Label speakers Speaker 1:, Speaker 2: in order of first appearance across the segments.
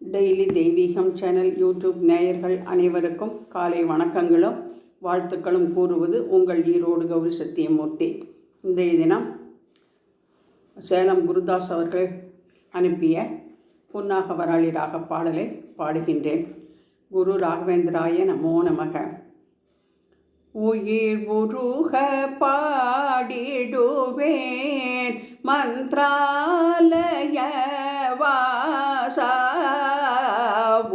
Speaker 1: Daily தெய்வீகம் channel YouTube நேயர்கள் அனைவருக்கும் காலை வணக்கங்களும் வாழ்த்துக்களும் கூறுவது உங்கள் ஈரோடு கௌரி சத்தியமூர்த்தி. இன்றைய தினம் சேலம் குருதாஸ் அவர்கள் அனுப்பிய புன்னாக வராளி ராக பாடலை பாடுகின்றேன். குரு ராகவேந்திராய நமோ நமக. உயிர் உருக பாடிடுவேன் மந்த்ராலய வாசா,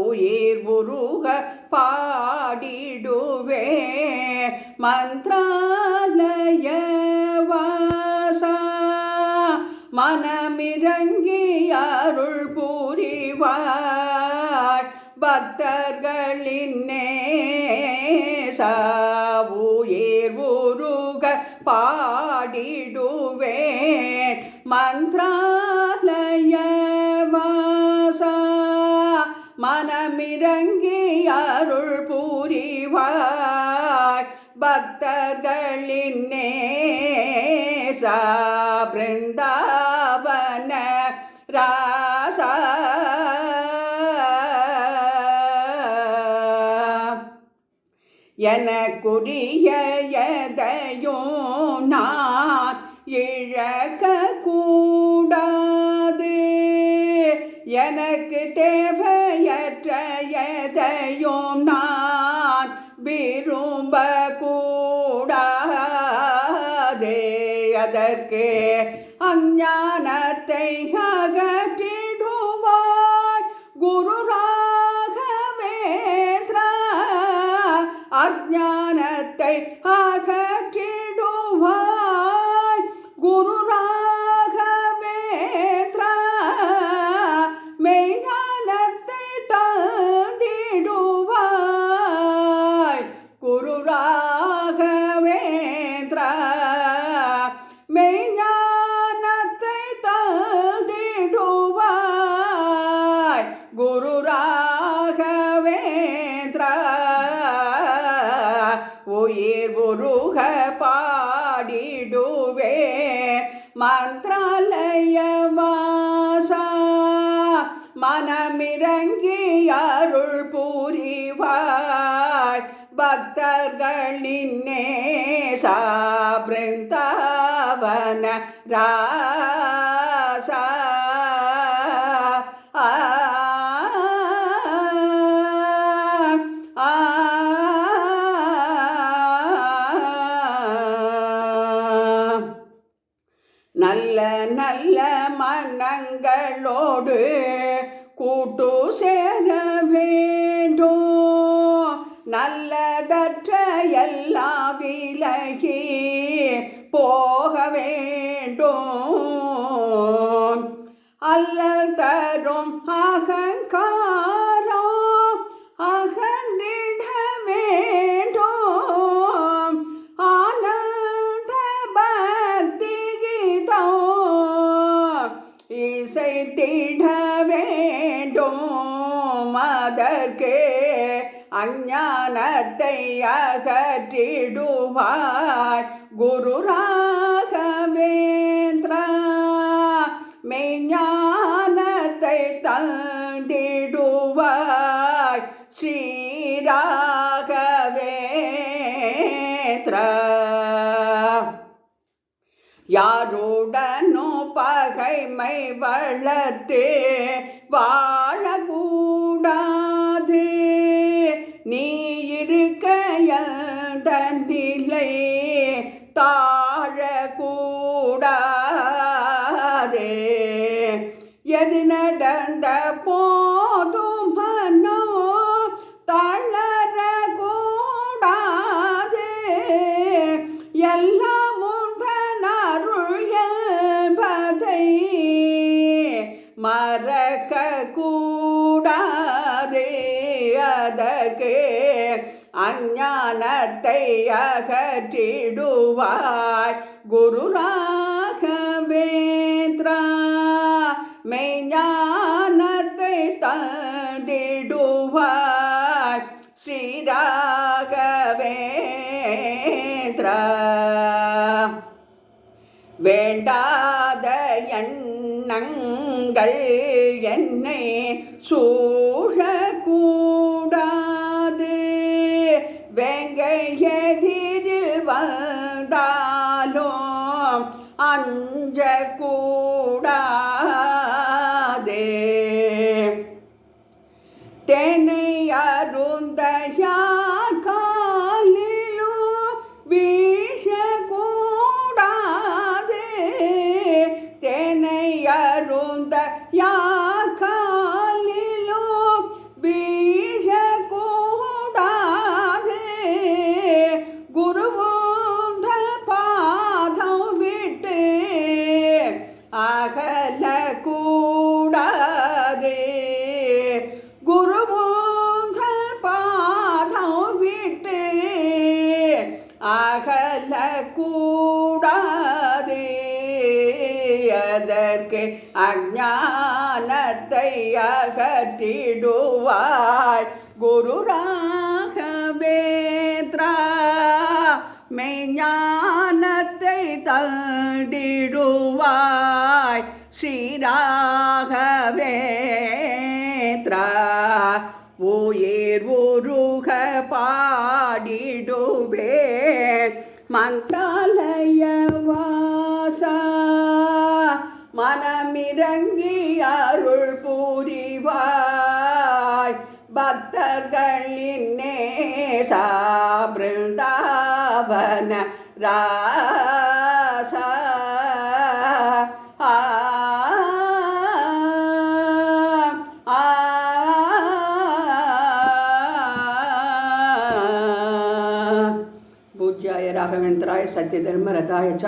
Speaker 1: உயிர் உருக பாடிடுவேன் மந்த்ராலய வாசா, மனமிறங்கி அருள் புரிவாய் பக்தர்களின் நேசா, உயிர் உருக பாடிடுவேன் மந்த்ராலய வாசா, மனமிறங்கி அருள் புரிவாய் பக்தர்களின் நேசா, பிருந்தாவன ராசா, எனக்குரிய எதையும் நான் இழக்க கூடாது, எனக்கு தேவையற்ற எதையும் நான் விரும்ப கூடாது, அதற்கு அஞ்ஞானத்தை அகற்றிடுவாய் குரு ராகவேந்திரா, அஞ்ஞானத்தை அகற்றிடுவாய் குரு ராகவேந்திரா, மெய்ஞானத்தை தந்திடுவாய் குரு ராகவேந்திரா, மெய்ஞானத்தை தந்திடுவாய் குரு ராகவேந்திரா, உயிர் உருக பாடிடுவே மந்த்ராலய வாசா, மனமிறங்கி அருள் புரிவாய் பக்தர்களின் நேசா, பிருந்தாவன ராசா, நல்ல நல்ல மனங்களோடு கூட்டு சேர வேண்டும், நல்லதற்ற எல்லா விலகி போக வேண்டும், அல்லல் தரும் அகங்காரம் அகன்றிட வேண்டும், ஆனந்த பக்தி கீதம் இசைத்திட வேண்டும், அதற்கு அஞ்ஞானத்தை அகற்றிடுவாய் குரு ராகவேந்திரா, மெய்ஞானத்தை தந்திடுவாய் ஸ்ரீ ராகவேந்திரா, யாருடனும் பகைமை வளர்த்து வாழக்கூடாது, நீ இருக்க எந்த நிலை தாழக்கூடாது, எது நடந்த போதும் மனம் தளரக்கூடாது, எல்லாம் முந்தன் அருள் என்பதை மறக்க கூடாது, அதற்கு அஞ்ஞானத்தை அகற்றிடுவாய் குரு ராகவேந்திரா, மெய்ஞானத்தை தந்திடுவாய் ஸ்ரீ ராகவேந்திரா, வேண்டாத எண்ணங்கள் நீங்கள் என்னை சூழக்கூடாது. வேங்கை எதிரில் வந்தாலும் அஞ்சக்கூடாது. தேனை அருந்த யார் காலிலும் வீழக்கூடாது. தேனை அருந்த யார் காலிலும் வீழக்கூடாது. குருவுந்தல் பாதம் விட்டு அகலக்கூடாது. குருவுந்தல் பாதம் விட்டு அகலக்கூடாது. அதற்கு அஞ்ஞானத்தை அகற்றிடுவாய் குரு ராகவேந்திரா. மெய்ஞானத்தை தந்திடுவாய் ஸ்ரீ ராகவேந்திரா. உயிர் உருக பாடிடுவேன் மந்திராலய வாசா. மனமிறங்கி அருள் புரிவாய் பக்தர்களின் நேசா. பிருந்தாவன ராசா. पूज्याय राघवेन्द्राय सत्यधर्मरताय च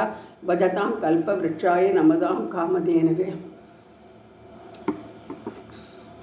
Speaker 1: भजतां कल्पवृक्षाय नमतां कामधेनवे.